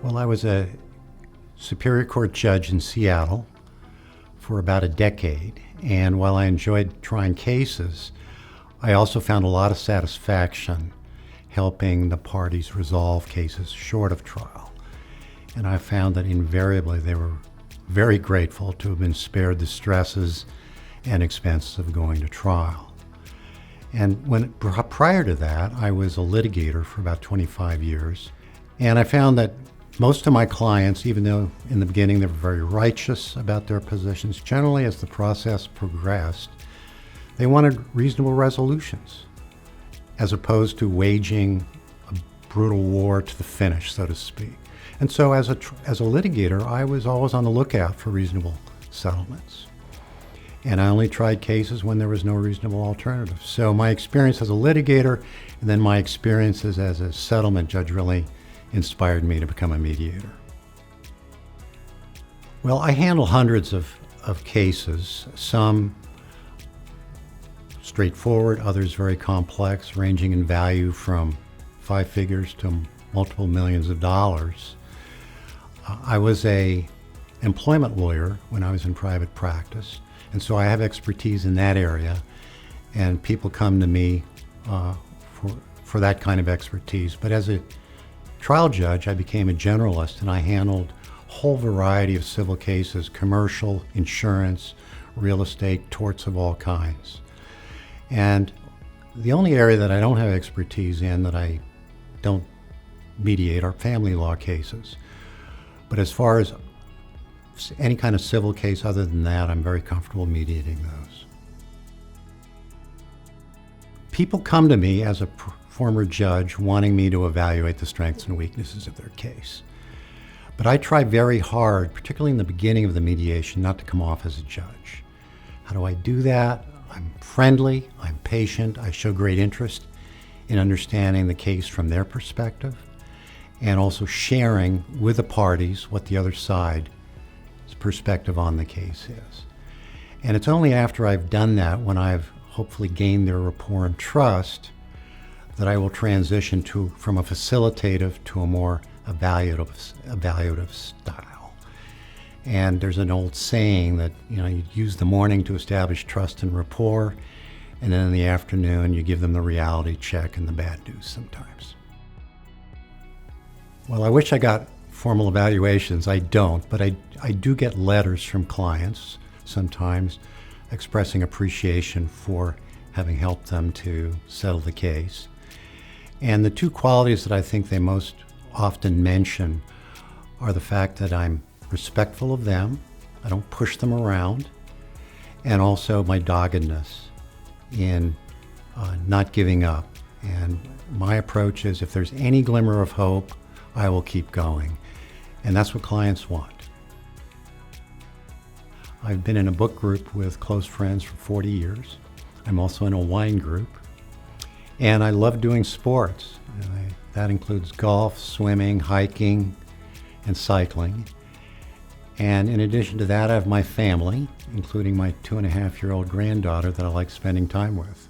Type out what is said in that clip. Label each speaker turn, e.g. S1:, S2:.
S1: Well, I was a Superior Court judge in Seattle for about a decade, and while I enjoyed trying cases, I also found a lot of satisfaction helping the parties resolve cases short of trial. And I found that invariably they were very grateful to have been spared the stresses and expenses of going to trial. And prior to that, I was a litigator for about 25 years, and I found that most of my clients, even though in the beginning they were very righteous about their positions, generally as the process progressed, they wanted reasonable resolutions, as opposed to waging a brutal war to the finish, so to speak. And so as a litigator, I was always on the lookout for reasonable settlements. And I only tried cases when there was no reasonable alternative. So my experience as a litigator and then my experiences as a settlement judge really inspired me to become a mediator. Well, I handle hundreds of cases, some straightforward, others very complex, ranging in value from 5 figures to multiple millions of dollars. I was an employment lawyer when I was in private practice, and so I have expertise in that area, and people come to me for that kind of expertise. But as a trial judge, I became a generalist, and I handled a whole variety of civil cases: commercial, insurance, real estate, torts of all kinds. And the only area that I don't have expertise in, that I don't mediate, are family law cases. But as far as any kind of civil case other than that, I'm very comfortable mediating those. People come to me as a former judge wanting me to evaluate the strengths and weaknesses of their case. But I try very hard, particularly in the beginning of the mediation, not to come off as a judge. How do I do that? I'm friendly, I'm patient, I show great interest in understanding the case from their perspective, and also sharing with the parties what the other side's perspective on the case is. And it's only after I've done that, when I've hopefully gained their rapport and trust, that I will transition from a facilitative to a more evaluative style. And there's an old saying that, you use the morning to establish trust and rapport, and then in the afternoon you give them the reality check and the bad news sometimes. Well, I wish I got formal evaluations. I don't, but I do get letters from clients sometimes expressing appreciation for having helped them to settle the case. And the two qualities that I think they most often mention are the fact that I'm respectful of them, I don't push them around, and also my doggedness in not giving up. And my approach is, if there's any glimmer of hope, I will keep going. And that's what clients want. I've been in a book group with close friends for 40 years. I'm also in a wine group. And I love doing sports. That includes golf, swimming, hiking, and cycling. And in addition to that, I have my family, including my 2.5-year-old granddaughter that I like spending time with.